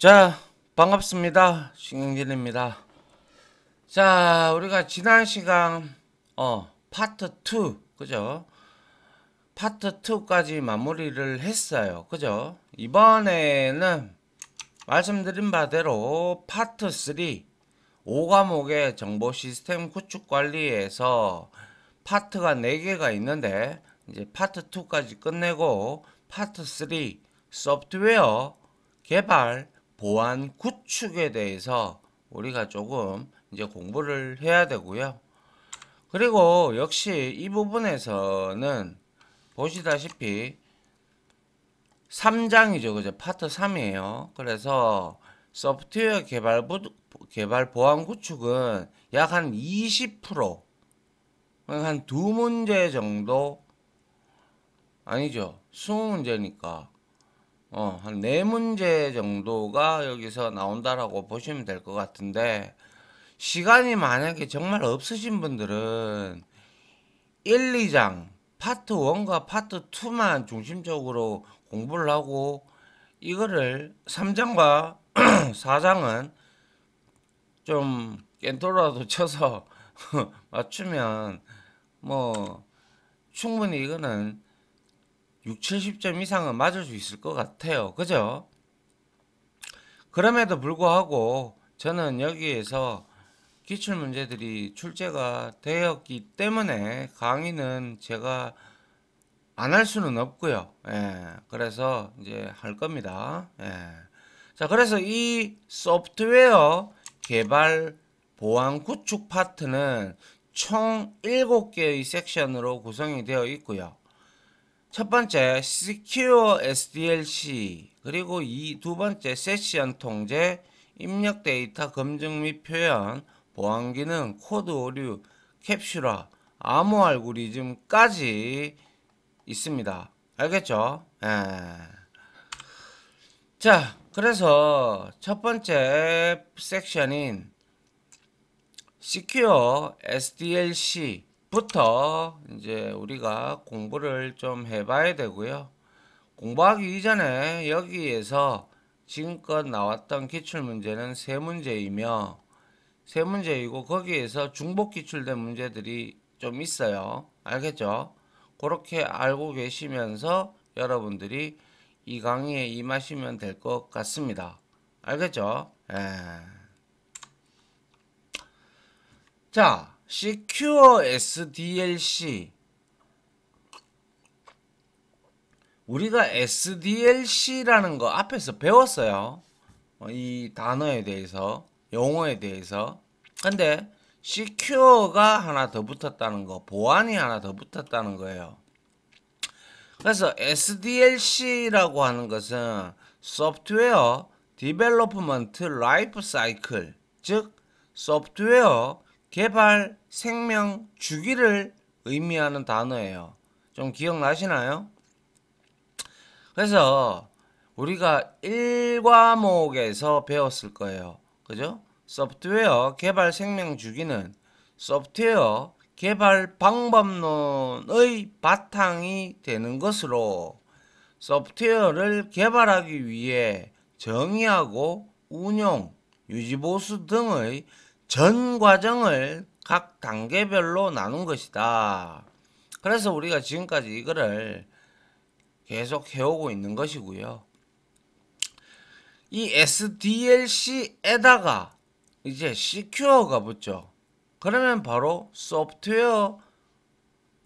자, 반갑습니다. 신경진입니다. 자, 우리가 지난 시간 파트 2, 그죠? 파트 2까지 마무리를 했어요. 그죠? 이번에는 말씀드린 바대로 파트 3, 5과목의 정보 시스템 구축 관리에서 파트가 4개가 있는데 이제 파트 2까지 끝내고 파트 3 소프트웨어 개발 보안 구축에 대해서 우리가 조금 이제 공부를 해야 되고요. 그리고 역시 이 부분에서는 보시다시피 3장이죠. 그죠? 파트 3이에요. 그래서 소프트웨어 개발 보안 구축은 약 한 20%, 한 두 문제 정도, 아니죠. 20문제니까 한 네 문제 정도가 여기서 나온다라고 보시면 될 것 같은데, 시간이 만약에 정말 없으신 분들은 1, 2장 파트 1과 파트 2만 중심적으로 공부를 하고, 이거를 3장과 4장은 좀 깬돌아도 쳐서 맞추면 뭐 충분히 이거는 6, 70점 이상은 맞을 수 있을 것 같아요. 그죠? 그럼에도 불구하고 저는 여기에서 기출문제들이 출제가 되었기 때문에 강의는 제가 안 할 수는 없고요. 예, 그래서 이제 할 겁니다. 예. 자, 그래서 이 소프트웨어 개발 보안 구축 파트는 총 7개의 섹션으로 구성이 되어 있고요. 첫 번째 Secure SDLC, 그리고 두 번째 세션 통제, 입력 데이터 검증 및 표현, 보안 기능, 코드 오류, 캡슐화, 암호 알고리즘까지 있습니다. 알겠죠? 예. 자, 그래서 첫 번째 섹션인 Secure SDLC부터 이제 우리가 공부를 좀 해봐야 되고요. 공부하기 이전에 여기에서 지금껏 나왔던 기출문제는 세 문제이며, 세 문제이고 거기에서 중복 기출된 문제들이 좀 있어요. 알겠죠? 그렇게 알고 계시면서 여러분들이 이 강의에 임하시면 될 것 같습니다. 알겠죠? 예. 자, Secure SDLC. 우리가 SDLC라는 거 앞에서 배웠어요. 이 단어에 대해서, 용어에 대해서. 근데 Secure가 하나 더 붙었다는 거, 보안이 하나 더 붙었다는 거예요. 그래서 SDLC라고 하는 것은 소프트웨어 디벨로프먼트 라이프 사이클, 즉 소프트웨어 개발 생명 주기를 의미하는 단어예요. 좀 기억나시나요? 그래서 우리가 1과목에서 배웠을 거예요. 그죠? 소프트웨어 개발 생명 주기는 소프트웨어 개발 방법론의 바탕이 되는 것으로, 소프트웨어를 개발하기 위해 정의하고 운용, 유지보수 등의 전 과정을 각 단계별로 나눈 것이다. 그래서 우리가 지금까지 이거를 계속 해오고 있는 것이고요. 이 SDLC에다가 이제 Secure가 붙죠. 그러면 바로 소프트웨어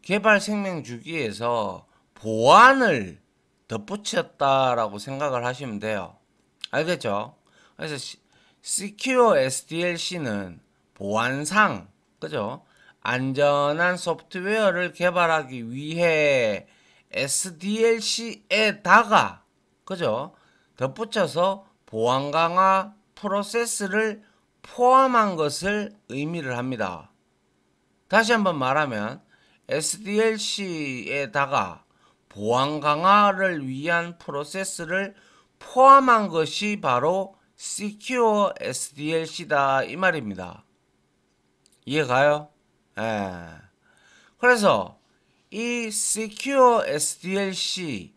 개발 생명 주기에서 보안을 덧붙였다라고 생각을 하시면 돼요. 알겠죠? 그래서 Secure SDLC는 보안상, 그죠? 안전한 소프트웨어를 개발하기 위해 SDLC에다가, 그죠? 덧붙여서 보안 강화 프로세스를 포함한 것을 의미를 합니다. 다시 한번 말하면 SDLC에다가 보안 강화를 위한 프로세스를 포함한 것이 바로 Secure SDLC다 이 말입니다. 이해가요? 예. 그래서 이 Secure SDLC는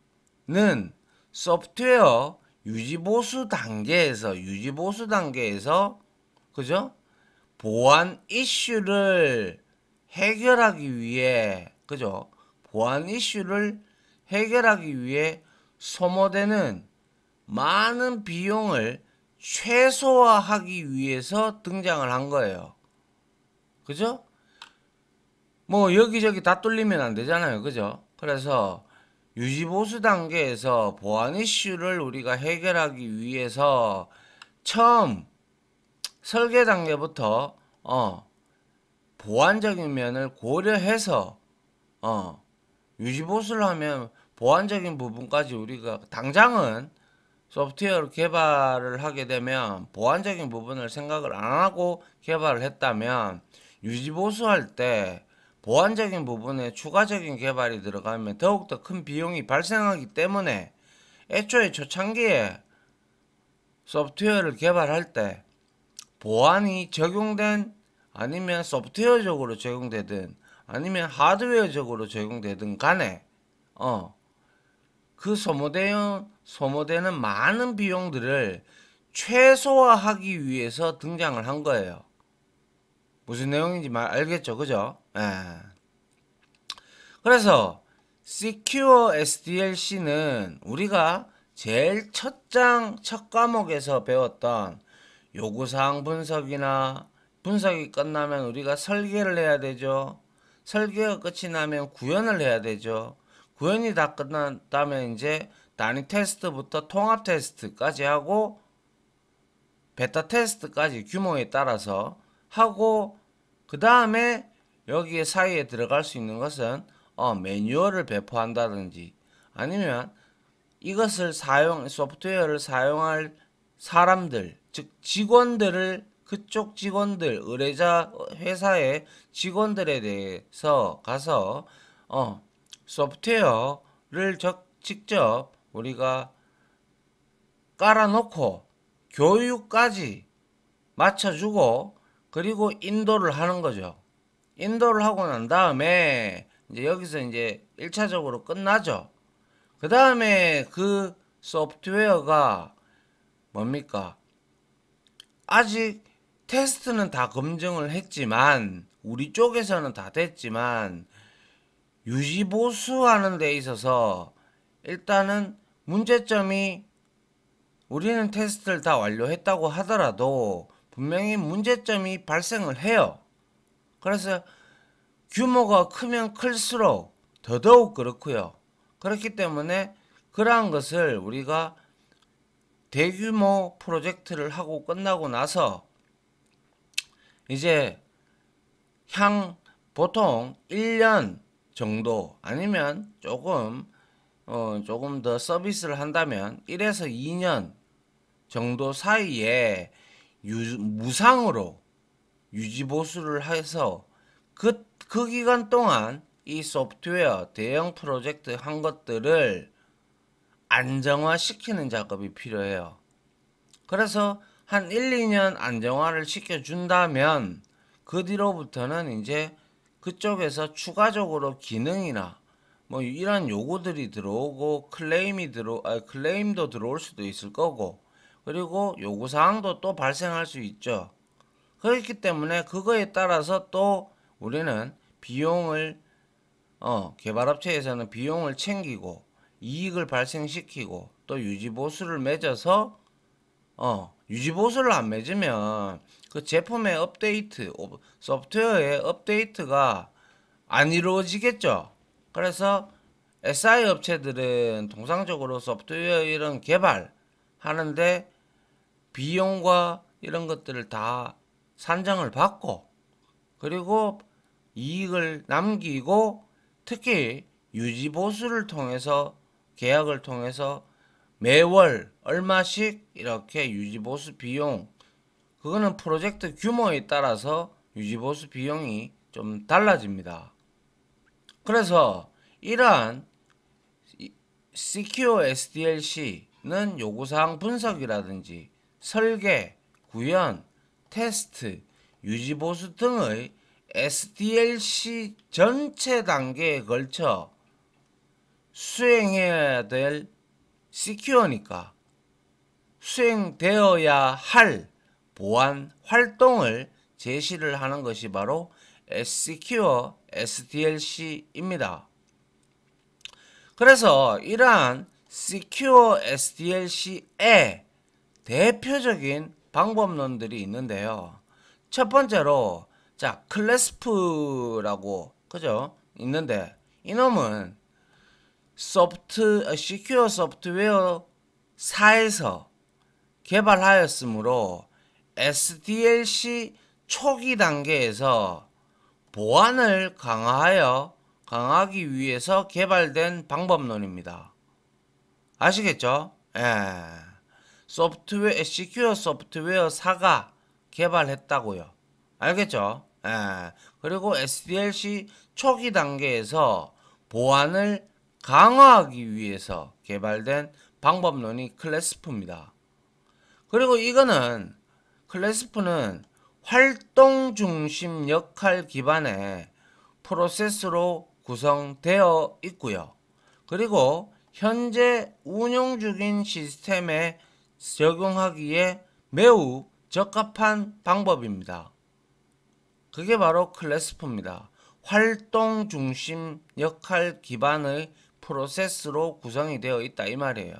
소프트웨어 유지보수 단계에서 그죠? 보안 이슈를 해결하기 위해 그죠? 보안 이슈를 해결하기 위해 소모되는 많은 비용을 최소화하기 위해서 등장을 한 거예요. 그죠? 뭐 여기저기 다 뚫리면 안 되잖아요. 그죠? 그래서 유지보수 단계에서 보안 이슈를 우리가 해결하기 위해서 처음 설계 단계부터 보안적인 면을 고려해서 유지보수를 하면 보안적인 부분까지 우리가 당장은 소프트웨어 개발을 하게 되면 보안적인 부분을 생각을 안 하고 개발을 했다면 유지보수할 때 보안적인 부분에 추가적인 개발이 들어가면 더욱더 큰 비용이 발생하기 때문에 애초에 초창기에 소프트웨어를 개발할 때 보안이 적용된 아니면 소프트웨어적으로 적용되든 아니면 하드웨어적으로 적용되든 간에 그 소모되는 많은 비용들을 최소화하기 위해서 등장을 한 거예요. 무슨 내용인지 알겠죠? 그죠? 예. 그래서 Secure SDLC는 우리가 제일 첫 과목에서 배웠던 요구사항 분석이 끝나면 우리가 설계를 해야 되죠. 설계가 끝이 나면 구현을 해야 되죠. 구현이 다 끝났다면 이제 단위 테스트부터 통합 테스트까지 하고 베타 테스트까지 규모에 따라서 하고 그 다음에 여기에 사이에 들어갈 수 있는 것은 매뉴얼을 배포한다든지 아니면 이것을 소프트웨어를 사용할 사람들, 즉 직원들을 그쪽 직원들, 의뢰자 회사의 직원들에 대해서 가서 소프트웨어를 직접 우리가 깔아놓고 교육까지 맞춰주고 그리고 인도를 하는 거죠. 인도를 하고 난 다음에 이제 여기서 이제 1차적으로 끝나죠. 그 다음에 그 소프트웨어가 뭡니까? 아직 테스트는 다 검증을 했지만 우리 쪽에서는 다 됐지만 유지보수하는 데 있어서 일단은 문제점이 우리는 테스트를 다 완료했다고 하더라도 분명히 문제점이 발생을 해요. 그래서 규모가 크면 클수록 더더욱 그렇고요. 그렇기 때문에 그러한 것을 우리가 대규모 프로젝트를 하고 끝나고 나서 이제 보통 1년 정도 아니면 조금 더 서비스를 한다면 1에서 2년 정도 사이에 무상으로 유지보수를 해서 그 기간 동안 이 소프트웨어 대형 프로젝트 한 것들을 안정화시키는 작업이 필요해요. 그래서 한 1, 2년 안정화를 시켜준다면 그 뒤로부터는 이제 그쪽에서 추가적으로 기능이나 뭐 이런 요구들이 들어오고 클레임도 들어올 수도 있을 거고 그리고 요구사항도 또 발생할 수 있죠. 그렇기 때문에 그거에 따라서 또 우리는 비용을 개발업체에서는 비용을 챙기고 이익을 발생시키고 또 유지보수를 맺어서 유지보수를 안 맺으면 그 제품의 업데이트, 소프트웨어의 업데이트가 안 이루어지겠죠. 그래서 SI 업체들은 통상적으로 소프트웨어 이런 개발 하는데 비용과 이런 것들을 다 산정을 받고 그리고 이익을 남기고 특히 유지보수를 통해서 계약을 통해서 매월 얼마씩 이렇게 유지보수 비용 그거는 프로젝트 규모에 따라서 유지보수 비용이 좀 달라집니다. 그래서 이러한 Secure SDLC는 요구사항 분석이라든지 설계, 구현, 테스트, 유지보수 등의 SDLC 전체 단계에 걸쳐 수행해야 될 시큐어니까 수행되어야 할 보안 활동을 제시를 하는 것이 바로 Secure SDLC입니다. 그래서 이러한 Secure SDLC의 대표적인 방법론들이 있는데요. 첫 번째로 자 클래스프라고 그죠? 있는데 이놈은 시큐어 소프트웨어 4에서 개발하였으므로 SDLC 초기 단계에서 보안을 강화하기 위해서 개발된 방법론입니다. 아시겠죠? 예. 시큐어 소프트웨어 4가 개발했다고요. 알겠죠? 예. 그리고 SDLC 초기 단계에서 보안을 강화하기 위해서 개발된 방법론이 클래스프입니다. 그리고 이거는 클래스프는 활동 중심 역할 기반의 프로세스로 구성되어 있고요. 그리고 현재 운용 중인 시스템에 적용하기에 매우 적합한 방법입니다. 그게 바로 클래스프입니다. 활동 중심 역할 기반의 프로세스로 구성이 되어 있다 이 말이에요.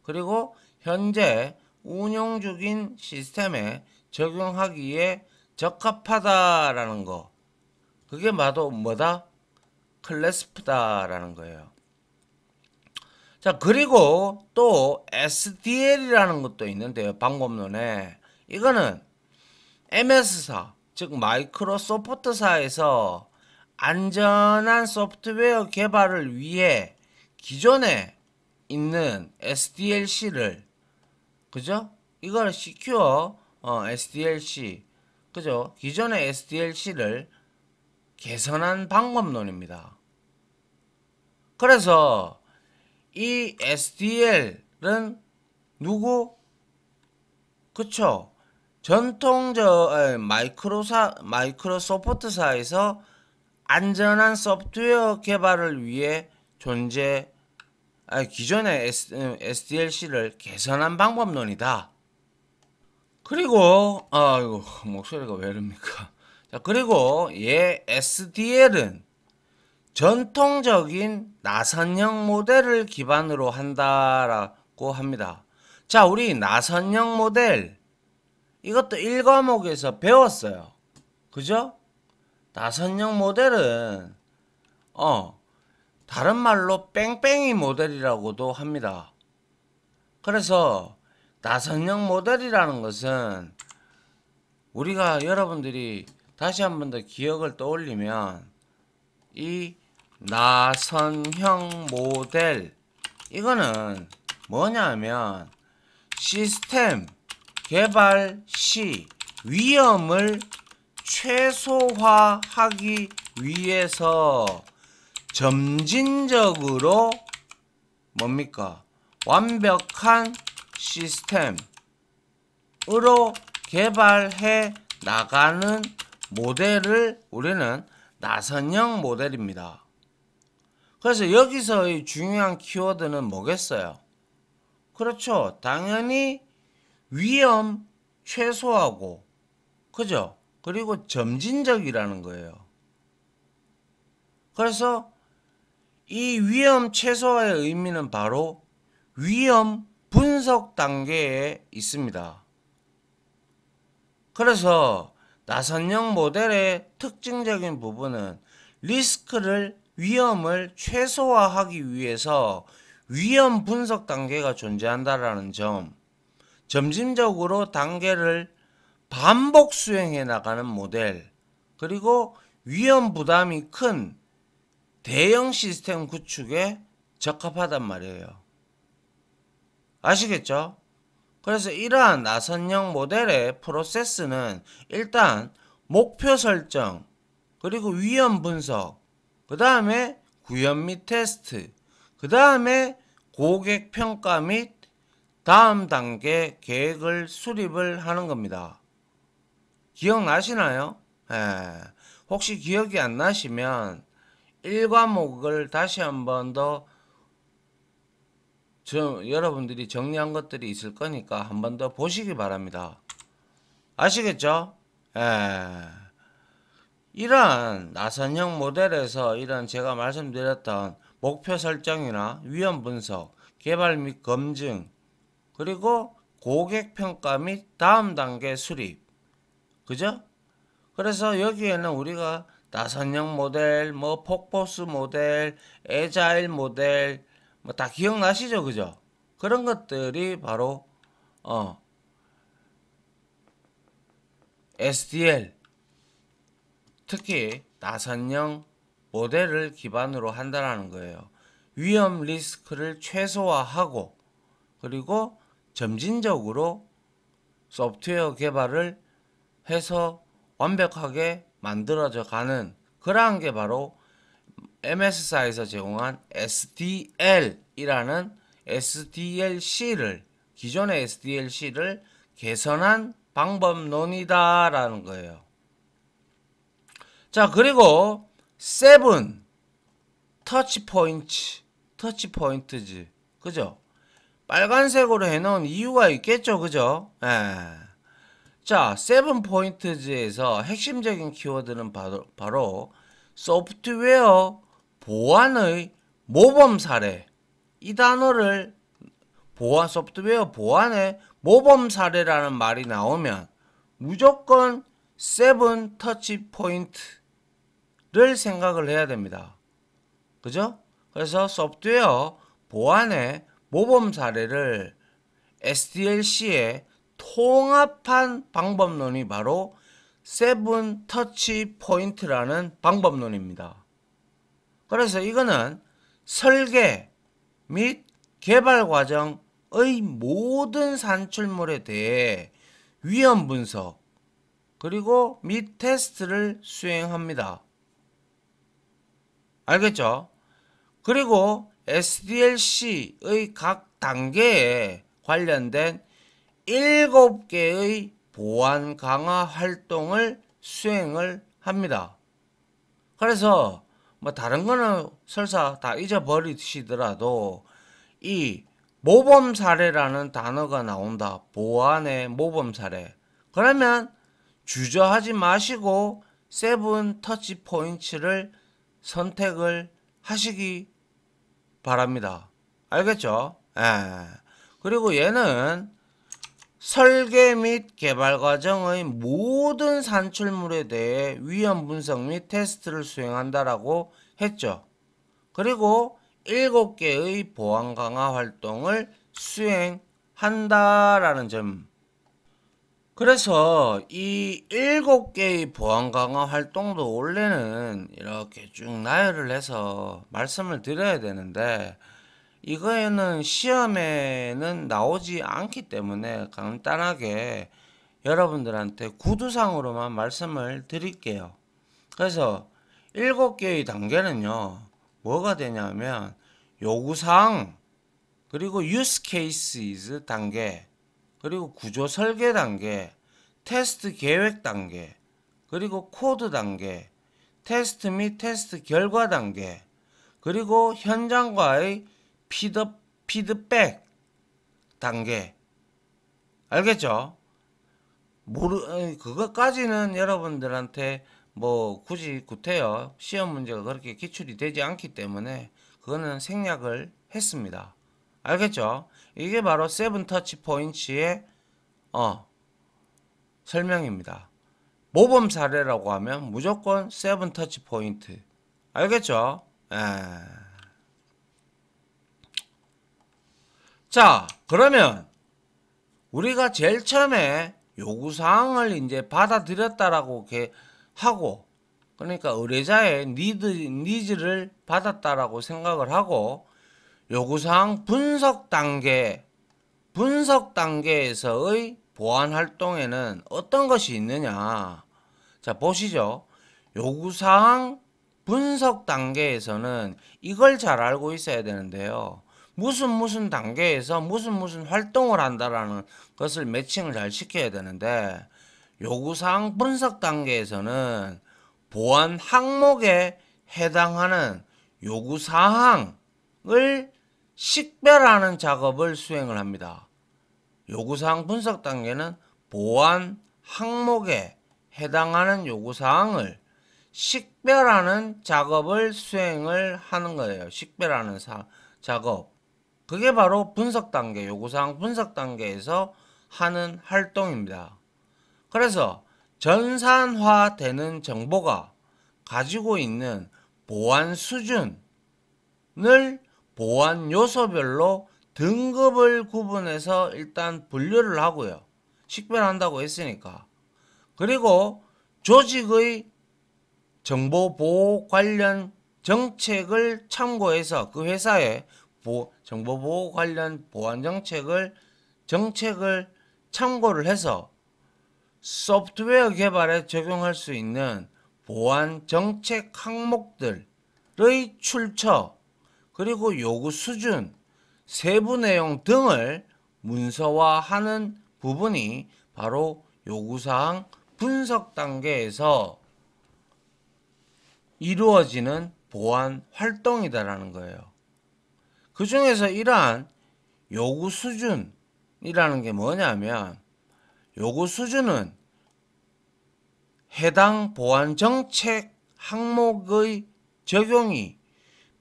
그리고 현재 운용 중인 시스템에 적용하기에 적합하다라는 거. 그게 바로 뭐다? 클래스프다라는 거예요. 자, 그리고 또 SDL이라는 것도 있는데요. 방법론에. 이거는 MS사, 즉 마이크로소프트사에서 안전한 소프트웨어 개발을 위해 기존에 있는 SDLC를 그죠? 이걸 Secure SDLC 그죠? 기존의 SDLC를 개선한 방법론입니다. 그래서 이 SDL은 누구? 그쵸? 전통적 마이크로소프트사에서 안전한 소프트웨어 개발을 위해 기존의 SDLC를 개선한 방법론이다. 그리고 이거 목소리가 왜 이럽니까? 자, 그리고 SDL은 전통적인 나선형 모델을 기반으로 한다라고 합니다. 자, 우리 나선형 모델 이것도 1과목에서 배웠어요. 그죠? 나선형 모델은 다른 말로 뺑뺑이 모델이라고도 합니다. 그래서 나선형 모델이라는 것은 우리가 여러분들이 다시 한 번 더 기억을 떠올리면 이 나선형 모델 이거는 뭐냐면 시스템 개발 시 위험을 최소화하기 위해서 점진적으로 뭡니까? 완벽한 시스템으로 개발해 나가는 모델을 우리는 나선형 모델입니다. 그래서 여기서의 중요한 키워드는 뭐겠어요? 그렇죠. 당연히 위험 최소화하고 그죠? 그리고 점진적이라는 거예요. 그래서 이 위험 최소화의 의미는 바로 위험 분석 단계에 있습니다. 그래서 나선형 모델의 특징적인 부분은 위험을 최소화하기 위해서 위험 분석 단계가 존재한다라는 점, 점진적으로 단계를 반복 수행해 나가는 모델, 그리고 위험 부담이 큰 대형 시스템 구축에 적합하단 말이에요. 아시겠죠? 그래서 이러한 나선형 모델의 프로세스는 일단 목표 설정, 그리고 위험 분석, 그 다음에 구현 및 테스트, 그 다음에 고객 평가 및 다음 단계 계획을 수립을 하는 겁니다. 기억나시나요? 혹시 기억이 안 나시면 1과목을 다시 한 번 더 여러분들이 정리한 것들이 있을 거니까 한 번 더 보시기 바랍니다. 아시겠죠? 예. 이러한 나선형 모델에서 이런 제가 말씀드렸던 목표 설정이나 위험 분석, 개발 및 검증, 그리고 고객 평가 및 다음 단계 수립. 그죠? 그래서 여기에는 우리가 나선형 모델, 뭐 폭포수 모델, 에자일 모델, 뭐 다 기억나시죠? 그죠? 그런 것들이 바로 SDL, 특히 나선형 모델을 기반으로 한다는 거예요. 위험 리스크를 최소화하고 그리고 점진적으로 소프트웨어 개발을 해서 완벽하게 만들어져 가는 그러한 게 바로 MS사에서 제공한 SDL이라는 SDLC를 기존의 SDLC를 개선한 방법론이다라는 거예요. 자, 그리고 7 터치 포인트즈. 그죠? 빨간색으로 해놓은 이유가 있겠죠. 그죠? 예. 자, 7 포인트즈에서 핵심적인 키워드는 바로 소프트웨어 보안의 모범 사례. 이 단어를 소프트웨어 보안의 모범 사례라는 말이 나오면 무조건 7 터치 포인트를 생각을 해야 됩니다. 그죠? 그래서 소프트웨어 보안의 모범 사례를 SDLC에 통합한 방법론이 바로 7 터치 포인트라는 방법론입니다. 그래서 이거는 설계 및 개발 과정의 모든 산출물에 대해 위험 분석 그리고 및 테스트를 수행합니다. 알겠죠? 그리고 SDLC의 각 단계에 관련된 7개의 보안 강화 활동을 수행을 합니다. 그래서 뭐 다른 거는 설사 다 잊어버리시더라도 이 모범 사례라는 단어가 나온다. 보안의 모범 사례. 그러면 주저하지 마시고 7 터치 포인트를 선택을 하시기 바랍니다. 알겠죠? 예. 그리고 얘는 설계 및 개발 과정의 모든 산출물에 대해 위험 분석 및 테스트를 수행한다라고 했죠. 그리고 7개의 보안 강화 활동을 수행한다라는 점. 그래서 이 7개의 보안 강화 활동도 원래는 이렇게 쭉 나열을 해서 말씀을 드려야 되는데 이거에는 시험에는 나오지 않기 때문에 간단하게 여러분들한테 구두상으로만 말씀을 드릴게요. 그래서 7개의 단계는요, 뭐가 되냐면 요구사항, 그리고 use cases 단계, 그리고 구조 설계 단계, 테스트 계획 단계, 그리고 코드 단계, 테스트 및 테스트 결과 단계, 그리고 현장과의 피드백 단계. 알겠죠? 그것까지는 여러분들한테 뭐 굳이 구태여 시험 문제가 그렇게 기출이 되지 않기 때문에 그거는 생략을 했습니다. 알겠죠? 이게 바로 7 터치 포인트의 설명입니다. 모범 사례라고 하면 무조건 7 터치 포인트. 알겠죠? 자, 그러면 우리가 제일 처음에 요구사항을 이제 받아들였다라고 하고, 그러니까 의뢰자의 니즈를 받았다라고 생각을 하고, 요구사항 분석 단계에서의 보안 활동에는 어떤 것이 있느냐. 자, 보시죠. 요구사항 분석 단계에서는 이걸 잘 알고 있어야 되는데요. 무슨 단계에서 무슨 활동을 한다라는 것을 매칭을 잘 시켜야 되는데, 요구사항 분석 단계에서는 보안 항목에 해당하는 요구사항을 식별하는 작업을 수행을 합니다. 요구사항 분석 단계는 보안 항목에 해당하는 요구사항을 식별하는 작업을 수행을 하는 거예요. 식별하는 작업. 그게 바로 분석 단계, 요구사항 분석 단계에서 하는 활동입니다. 그래서 전산화되는 정보가 가지고 있는 보안 수준을 보안 요소별로 등급을 구분해서 일단 분류를 하고요. 식별한다고 했으니까. 그리고 조직의 정보보호 관련 정책을 참고해서 그 회사의 정보보호 관련 보안 정책을 참고를 해서 소프트웨어 개발에 적용할 수 있는 보안 정책 항목들의 출처 그리고 요구 수준, 세부 내용 등을 문서화하는 부분이 바로 요구사항 분석 단계에서 이루어지는 보안 활동이다라는 거예요. 그 중에서 이러한 요구 수준이라는 게 뭐냐면 요구 수준은 해당 보안 정책 항목의 적용이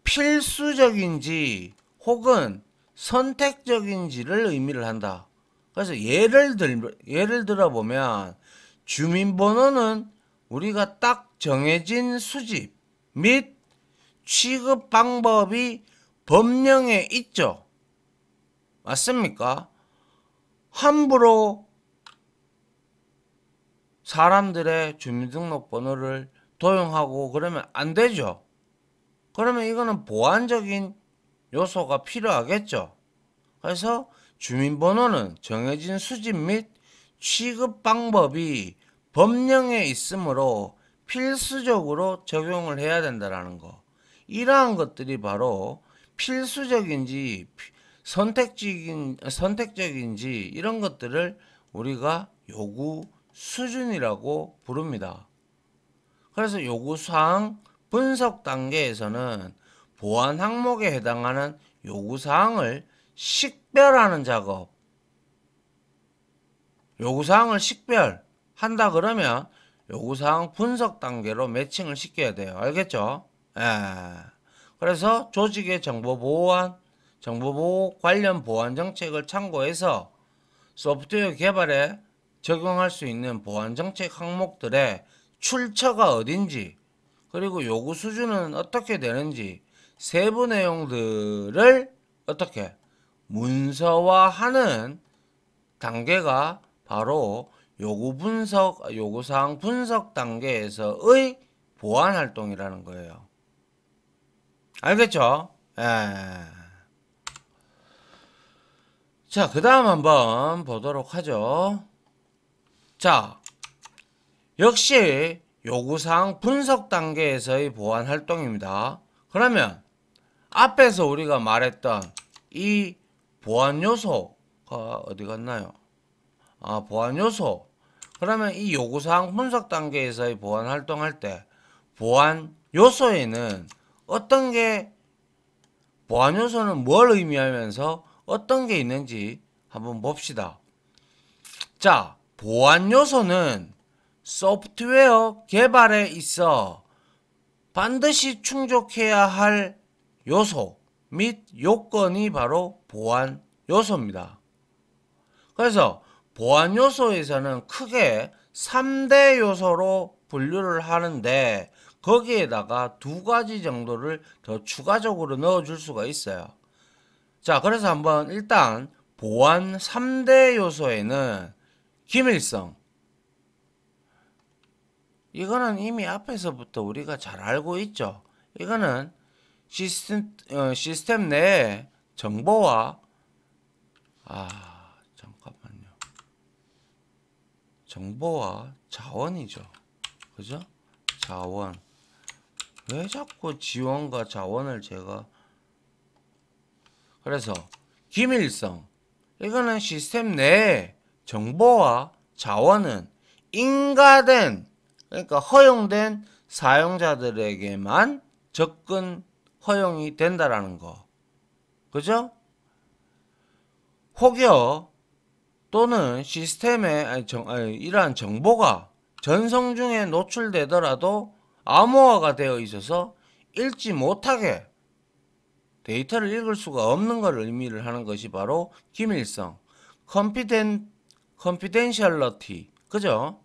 필수적인지 혹은 선택적인지를 의미를 한다. 그래서 예를 들어 보면 주민번호는 우리가 딱 정해진 수집 및 취급 방법이 법령에 있죠. 맞습니까? 함부로 사람들의 주민등록번호를 도용하고 그러면 안 되죠. 그러면 이거는 보안적인 요소가 필요하겠죠. 그래서 주민번호는 정해진 수집 및 취급 방법이 법령에 있으므로 필수적으로 적용을 해야 된다는 거. 이러한 것들이 바로 필수적인지 선택적인지 이런 것들을 우리가 요구 수준이라고 부릅니다. 그래서 요구사항 분석 단계에서는 보안 항목에 해당하는 요구사항을 식별하는 작업. 요구사항을 식별한다 그러면 요구사항 분석 단계로 매칭을 시켜야 돼요. 알겠죠? 그래서 조직의 정보보호 관련 보안 정책을 참고해서 소프트웨어 개발에 적용할 수 있는 보안 정책 항목들의 출처가 어딘지 그리고 요구 수준은 어떻게 되는지 세부 내용들을 어떻게 문서화하는 단계가 바로 요구사항 분석 단계에서의 보안 활동이라는 거예요. 알겠죠? 자, 그 다음 한번 보도록 하죠. 자, 역시 요구사항 분석 단계에서의 보안 활동입니다. 그러면 앞에서 우리가 말했던 이 보안 요소가 어디 갔나요? 보안 요소. 그러면 이 요구사항 분석 단계에서의 보안 활동할 때 보안 요소에는 어떤 게 보안 요소는 뭘 의미하면서 어떤 게 있는지 한번 봅시다. 자, 보안 요소는 소프트웨어 개발에 있어 반드시 충족해야 할 요소 및 요건이 바로 보안 요소입니다. 그래서 보안 요소에서는 크게 3대 요소로 분류를 하는데 거기에다가 2가지 정도를 더 추가적으로 넣어줄 수가 있어요. 자, 그래서 한번 일단 보안 3대 요소에는 기밀성. 이거는 이미 앞에서부터 우리가 잘 알고 있죠. 이거는 시스템 내에 정보와 잠깐만요. 정보와 자원이죠. 그죠? 자원. 왜 자꾸 지원과 자원을 제가 그래서 기밀성. 이거는 시스템 내에 정보와 자원은 인가된 그러니까 허용된 사용자들에게만 접근 허용이 된다라는 거. 그죠? 혹여 또는 시스템에 이러한 정보가 전송 중에 노출되더라도 암호화가 되어 있어서 읽지 못하게 데이터를 읽을 수가 없는 것을 의미를 하는 것이 바로 기밀성, confidentiality, 그죠?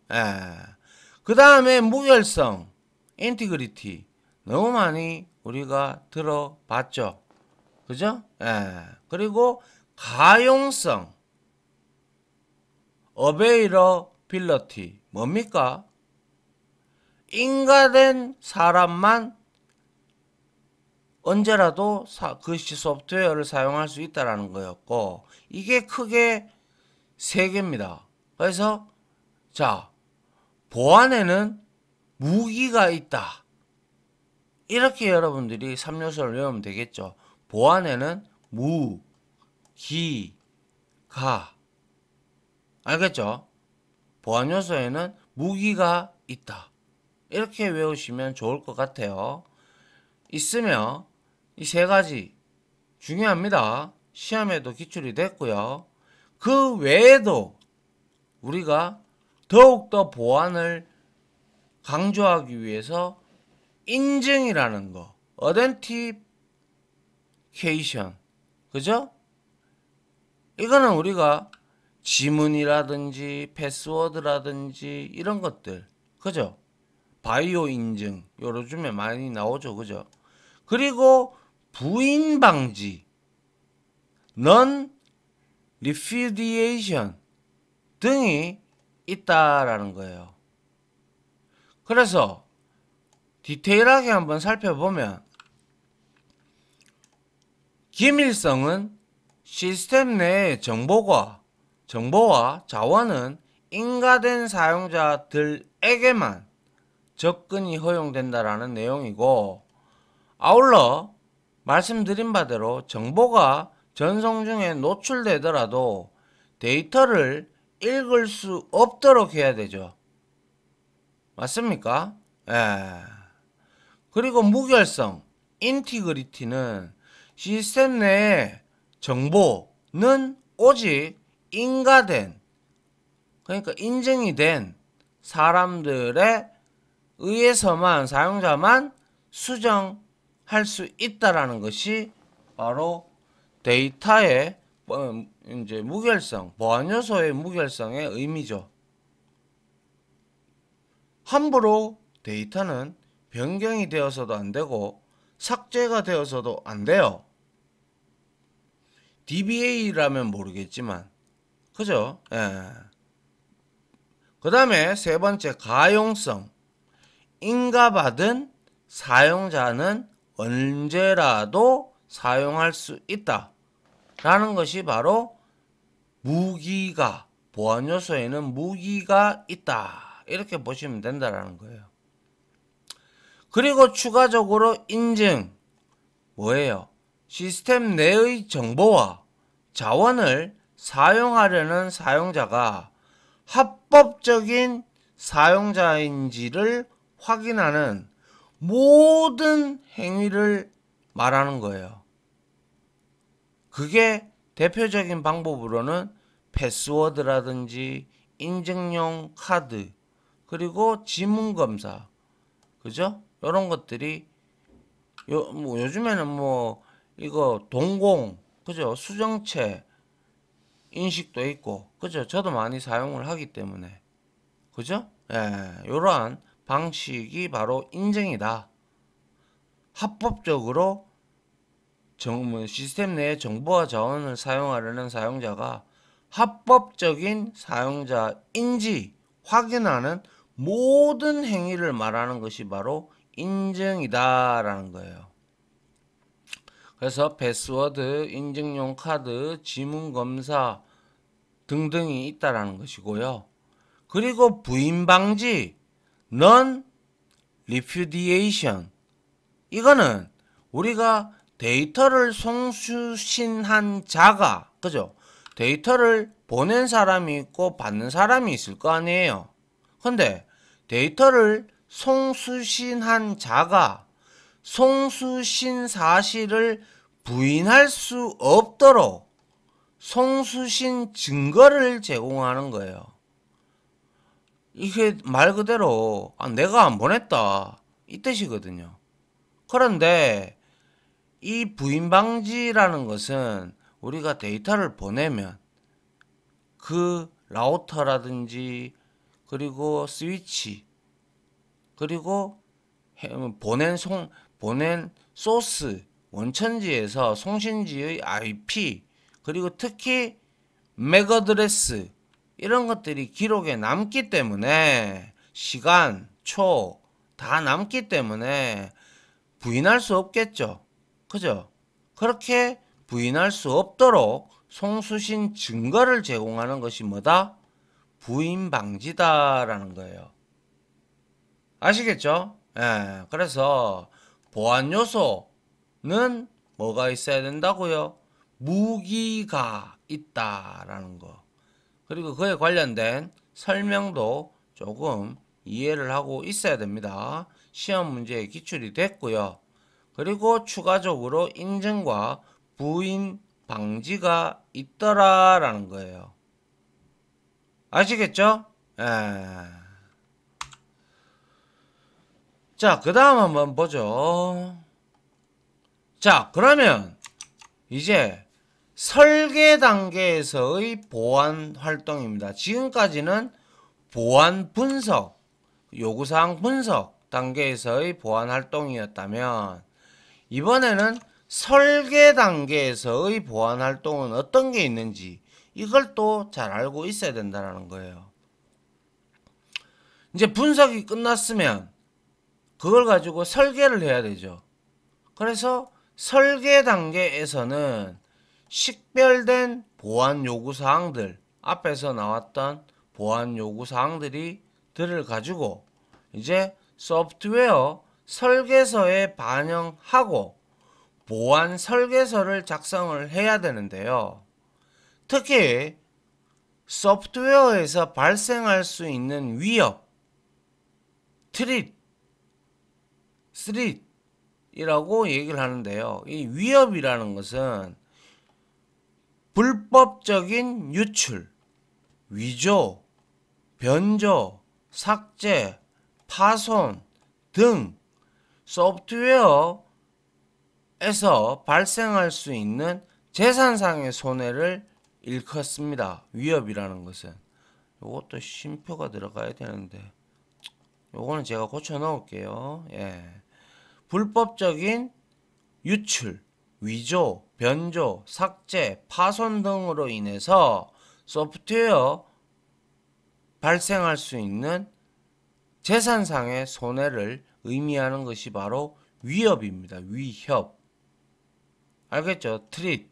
그 다음에 무결성, integrity, 너무 많이 우리가 들어봤죠, 그죠? 그리고 가용성, availability, 뭡니까? 인가된 사람만 언제라도 그 소프트웨어를 사용할 수 있다는 거였고, 이게 크게 세 개입니다. 그래서 자, 보안에는 무기가 있다. 이렇게 여러분들이 3요소를 외우면 되겠죠. 보안에는 무, 기, 가. 알겠죠? 보안 요소에는 무기가 있다. 이렇게 외우시면 좋을 것 같아요. 있으면 이 세 가지 중요합니다. 시험에도 기출이 됐고요. 그 외에도 우리가 더욱더 보안을 강조하기 위해서 인증이라는 거, authentication, 그죠? 이거는 우리가 지문이라든지 패스워드라든지 이런 것들, 그죠? 바이오 인증, 요즘에 많이 나오죠, 그죠? 그리고 부인 방지, non repudiation 등이 있다라는 거예요. 그래서 디테일하게 한번 살펴보면 기밀성은 시스템 내의 정보와 자원은 인가된 사용자들에게만 접근이 허용된다라는 내용이고, 아울러 말씀드린 바대로 정보가 전송 중에 노출되더라도 데이터를 읽을 수 없도록 해야 되죠. 맞습니까? 그리고 무결성, 인티그리티는 시스템 내의 정보는 오직 인가된, 그러니까 인증이 된 사람들에 의해서만, 사용자만 수정할 수 있다라는 것이 바로 데이터의 이제 무결성, 보안 요소의 무결성의 의미죠. 함부로 데이터는 변경이 되어서도 안 되고 삭제가 되어서도 안 돼요. DBA라면 모르겠지만, 그죠? 그 다음에 세 번째, 가용성. 인가받은 사용자는 언제라도 사용할 수 있다 라는 것이 바로 무기가, 보안 요소에는 무기가 있다, 이렇게 보시면 된다라는 거예요. 그리고 추가적으로 인증, 뭐예요? 시스템 내의 정보와 자원을 사용하려는 사용자가 합법적인 사용자인지를 확인하는 모든 행위를 말하는 거예요. 그게 대표적인 방법으로는 패스워드라든지 인증용 카드, 그리고 지문검사, 그죠? 이런 것들이 요즘에는 이거 동공, 그죠? 수정체 인식도 있고, 그죠? 저도 많이 사용을 하기 때문에, 그죠? 이러한 방식이 바로 인증이다. 합법적으로 시스템 내의 정보와 자원을 사용하려는 사용자가 합법적인 사용자인지 확인하는 모든 행위를 말하는 것이 바로 인증이다라는 거예요. 그래서 패스워드, 인증용 카드, 지문 검사 등등이 있다라는 것이고요. 그리고 부인 방지, non repudiation, 이거는 우리가 데이터를 송수신한 자가, 그죠? 데이터를 보낸 사람이 있고 받는 사람이 있을 거 아니에요. 근데 데이터를 송수신한 자가 송수신 사실을 부인할 수 없도록 송수신 증거를 제공하는 거예요. 이게 말 그대로 내가 안 보냈다 이 뜻이거든요. 그런데 이 부인 방지라는 것은 우리가 데이터를 보내면 그 라우터라든지 그리고 스위치 그리고 보낸 소스 원천지에서 송신지의 IP 그리고 특히 맥 어드레스 이런 것들이 기록에 남기 때문에 시간, 초 다 남기 때문에 부인할 수 없겠죠. 그죠? 그렇게 부인할 수 없도록 송수신 증거를 제공하는 것이 뭐다? 부인 방지다라는 거예요. 아시겠죠? 예, 그래서 보안 요소는 뭐가 있어야 된다고요? 무기가 있다라는 거. 그리고 그에 관련된 설명도 조금 이해를 하고 있어야 됩니다. 시험 문제에 기출이 됐고요. 그리고 추가적으로 인증과 부인 방지가 있더라라는 거예요. 아시겠죠? 자, 그 다음 한번 보죠. 자, 그러면 이제 설계 단계에서의 보안 활동입니다. 지금까지는 보안 분석, 요구사항 분석 단계에서의 보안 활동이었다면 이번에는 설계 단계에서의 보안 활동은 어떤 게 있는지 이걸 또 잘 알고 있어야 된다는 거예요. 이제 분석이 끝났으면 그걸 가지고 설계를 해야 되죠. 그래서 설계 단계에서는 식별된 보안 요구사항들, 앞에서 나왔던 보안 요구사항들이 들을 가지고 이제 소프트웨어 설계서에 반영하고 보안 설계서를 작성을 해야 되는데요. 특히 소프트웨어에서 발생할 수 있는 위협, 트릿, 스릿이라고 얘기를 하는데요. 이 위협이라는 것은 불법적인 유출, 위조, 변조, 삭제, 파손 등 소프트웨어에서 발생할 수 있는 재산상의 손해를 일컫습니다. 위협이라는 것은. 요것도 쉼표가 들어가야 되는데 요거는 제가 고쳐 넣을게요. 불법적인 유출, 위조, 변조, 삭제, 파손 등으로 인해서 소프트웨어 발생할 수 있는 재산상의 손해를 의미하는 것이 바로 위협입니다. 위협. 알겠죠? 트릿.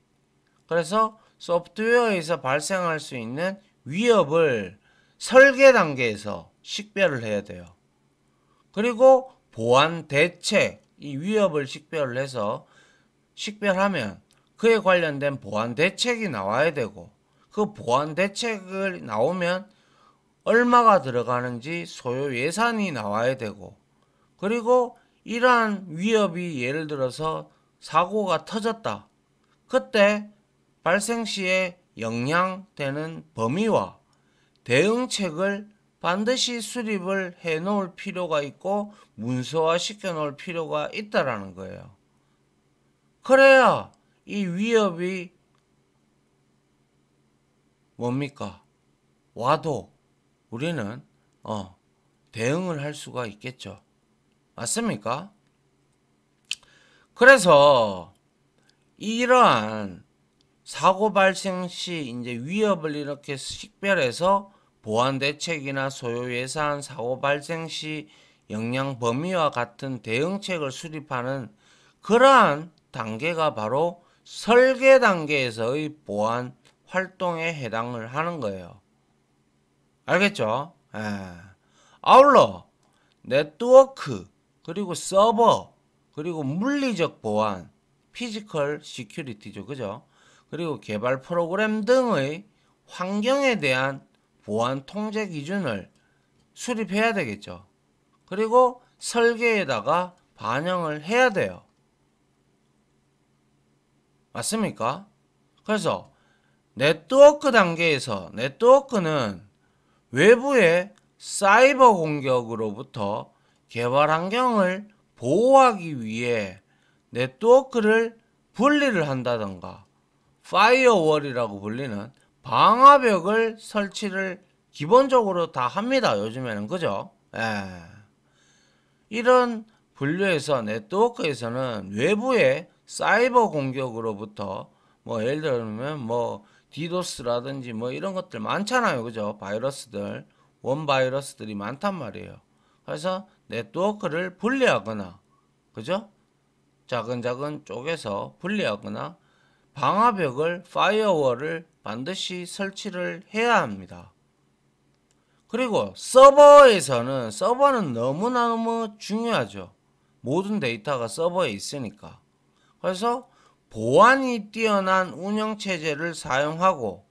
그래서 소프트웨어에서 발생할 수 있는 위협을 설계 단계에서 식별을 해야 돼요. 그리고 보안 대책, 이 위협을 식별을 해서 식별하면 그에 관련된 보안 대책이 나와야 되고 그 보안 대책을 나오면 얼마가 들어가는지 소요 예산이 나와야 되고 그리고 이러한 위협이 예를 들어서 사고가 터졌다. 그때 발생 시에 영향되는 범위와 대응책을 반드시 수립을 해 놓을 필요가 있고 문서화 시켜 놓을 필요가 있다라는 거예요. 그래야 이 위협이 뭡니까? 와도 우리는 대응을 할 수가 있겠죠. 맞습니까? 그래서 이러한 사고 발생 시 이제 위협을 이렇게 식별해서 보안 대책이나 소요 예산, 사고 발생 시 영향 범위와 같은 대응책을 수립하는 그러한 단계가 바로 설계 단계에서의 보안 활동에 해당을 하는 거예요. 알겠죠? 아울러 네트워크 그리고 서버 그리고 물리적 보안 피지컬 시큐리티죠. 그죠? 그리고 개발 프로그램 등의 환경에 대한 보안 통제 기준을 수립해야 되겠죠. 그리고 설계에다가 반영을 해야 돼요. 맞습니까? 그래서 네트워크 단계에서 네트워크는 외부의 사이버 공격으로부터 개발 환경을 보호하기 위해 네트워크를 분리를 한다던가 파이어월이라고 불리는 방화벽을 설치를 기본적으로 다 합니다. 요즘에는. 그죠? 예. 이런 분류에서 네트워크에서는 외부의 사이버 공격으로부터 뭐 예를 들면 뭐 디도스라든지 뭐 이런 것들 많잖아요. 그죠? 바이러스들, 원바이러스들이 많단 말이에요. 그래서 네트워크를 분리하거나, 그죠? 작은 쪼개서 분리하거나 방화벽을, 파이어월을 반드시 설치를 해야 합니다. 그리고 서버는 너무너무 중요하죠. 모든 데이터가 서버에 있으니까. 그래서 보안이 뛰어난 운영체제를 사용하고,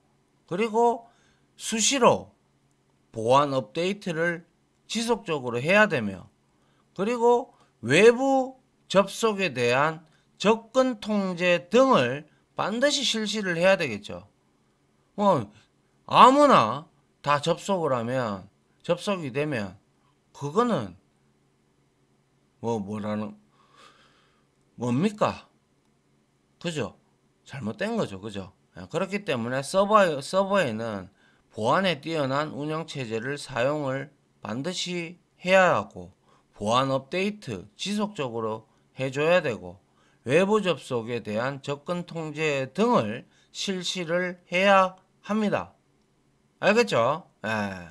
그리고 수시로 보안 업데이트를 지속적으로 해야 되며, 그리고 외부 접속에 대한 접근 통제 등을 반드시 실시를 해야 되겠죠. 뭐 아무나 다 접속이 되면 그거는 뭐라는 뭡니까? 그죠? 잘못된 거죠. 그죠? 그렇기 때문에 서버에는 보안에 뛰어난 운영 체제를 사용을 반드시 해야 하고, 보안 업데이트 지속적으로 해줘야 되고, 외부 접속에 대한 접근 통제 등을 실시를 해야 합니다. 알겠죠? 예.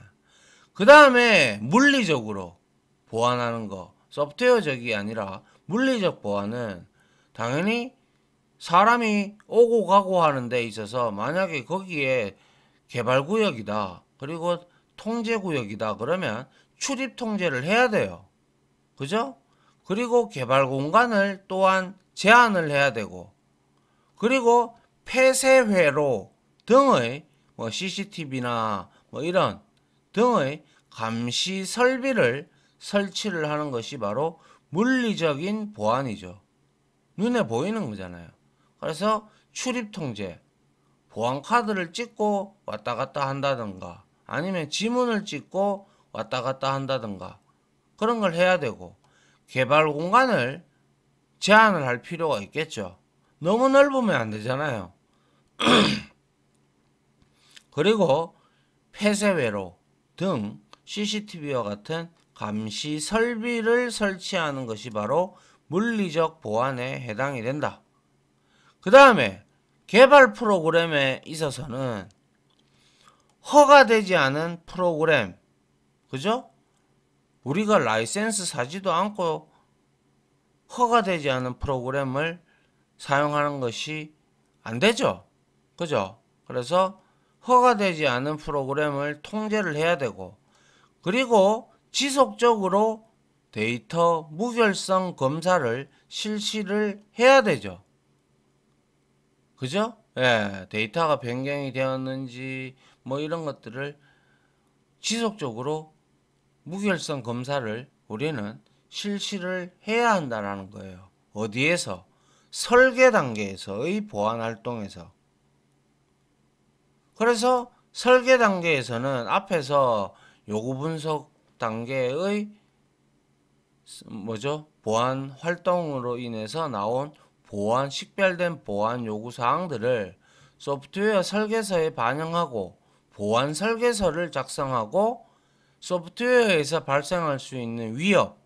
그 다음에 물리적으로 보완하는 거, 소프트웨어적이 아니라 물리적 보완은 당연히 사람이 오고 가고 하는 데 있어서 만약에 거기에 개발구역이다, 그리고 통제구역이다 그러면 출입 통제를 해야 돼요. 그죠? 그리고 개발 공간을 또한 제한을 해야 되고, 그리고 폐쇄 회로 등의 뭐 CCTV나 뭐 이런 등의 감시 설비를 설치를 하는 것이 바로 물리적인 보안이죠. 눈에 보이는 거잖아요. 그래서 출입 통제, 보안 카드를 찍고 왔다 갔다 한다든가, 아니면 지문을 찍고 왔다 갔다 한다든가, 그런 걸 해야 되고, 개발 공간을 제한을 할 필요가 있겠죠. 너무 넓으면 안 되잖아요. 그리고 폐쇄회로 등 CCTV와 같은 감시 설비를 설치하는 것이 바로 물리적 보안에 해당이 된다. 그 다음에 개발 프로그램에 있어서는 허가되지 않은 프로그램, 그죠? 우리가 라이센스 사지도 않고 허가되지 않은 프로그램을 사용하는 것이 안 되죠. 그죠? 그래서 허가되지 않은 프로그램을 통제를 해야 되고, 그리고 지속적으로 데이터 무결성 검사를 실시를 해야 되죠. 그죠? 예, 데이터가 변경이 되었는지 뭐 이런 것들을 지속적으로 무결성 검사를 우리는 실시를 해야 한다는 거예요. 어디에서? 설계 단계에서의 보안 활동에서. 그래서 설계 단계에서는 앞에서 요구 분석 단계의 보안 활동으로 인해서 나온 식별된 보안 요구 사항들을 소프트웨어 설계서에 반영하고 보안 설계서를 작성하고, 소프트웨어에서 발생할 수 있는 위협,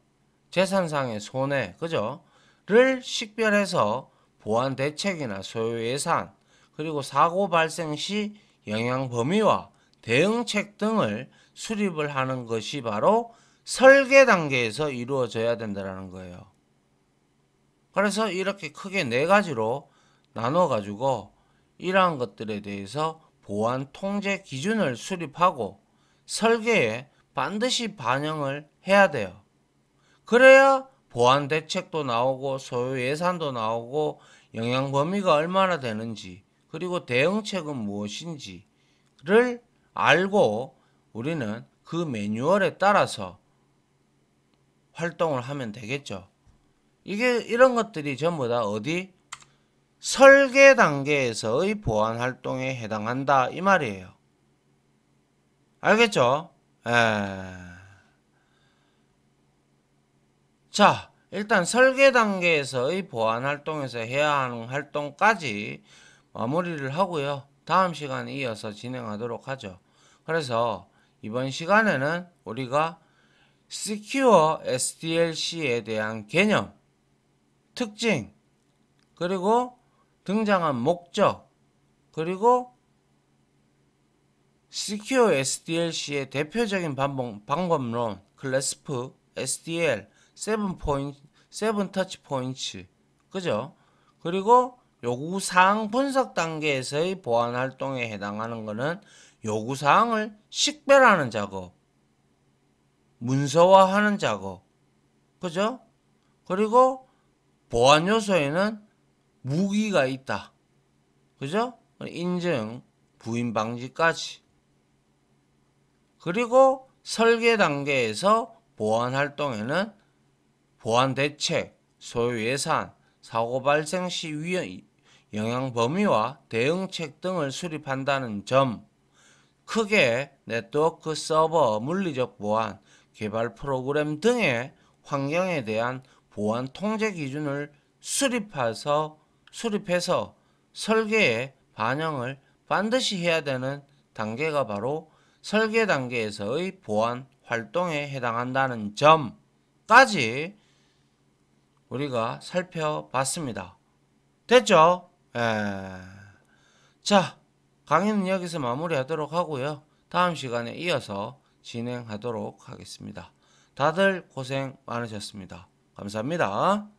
재산상의 손해, 그죠? 를 식별해서 보안 대책이나 소요 예산, 그리고 사고 발생 시 영향 범위와 대응책 등을 수립을 하는 것이 바로 설계 단계에서 이루어져야 된다는 거예요. 그래서 이렇게 크게 네 가지로 나눠 가지고 이러한 것들에 대해서 보안 통제 기준을 수립하고 설계에 반드시 반영을 해야 돼요. 그래야 보안 대책도 나오고 소요 예산도 나오고 영향 범위가 얼마나 되는지, 그리고 대응책은 무엇인지를 알고 우리는 그 매뉴얼에 따라서 활동을 하면 되겠죠. 이런 것들이 전부 다 어디? 설계 단계에서의 보안 활동에 해당한다 이 말이에요. 알겠죠? 자, 일단 설계 단계에서의 보안 활동에서 해야 하는 활동까지 마무리를 하고요. 다음 시간에 이어서 진행하도록 하죠. 그래서 이번 시간에는 우리가 Secure SDLC에 대한 개념, 특징, 그리고 등장한 목적, 그리고 Secure SDLC의 대표적인 방법론, 클래스프, SDL, 7 터치 포인트, 그죠? 그리고 요구사항 분석 단계에서의 보안 활동에 해당하는 것은 요구사항을 식별하는 작업, 문서화하는 작업, 그죠? 그리고 보안 요소에는 무기가 있다, 그죠? 인증, 부인 방지까지. 그리고 설계 단계에서 보안 활동에는 보안 대책, 소요 예산, 사고 발생 시 영향 범위와 대응책 등을 수립한다는 점, 크게 네트워크 서버, 물리적 보안, 개발 프로그램 등의 환경에 대한 보안 통제 기준을 수립해서 설계에 반영을 반드시 해야 되는 단계가 바로 설계 단계에서의 보안 활동에 해당한다는 점까지 우리가 살펴봤습니다. 됐죠? 자, 강의는 여기서 마무리하도록 하고요. 다음 시간에 이어서 진행하도록 하겠습니다. 다들 고생 많으셨습니다. 감사합니다.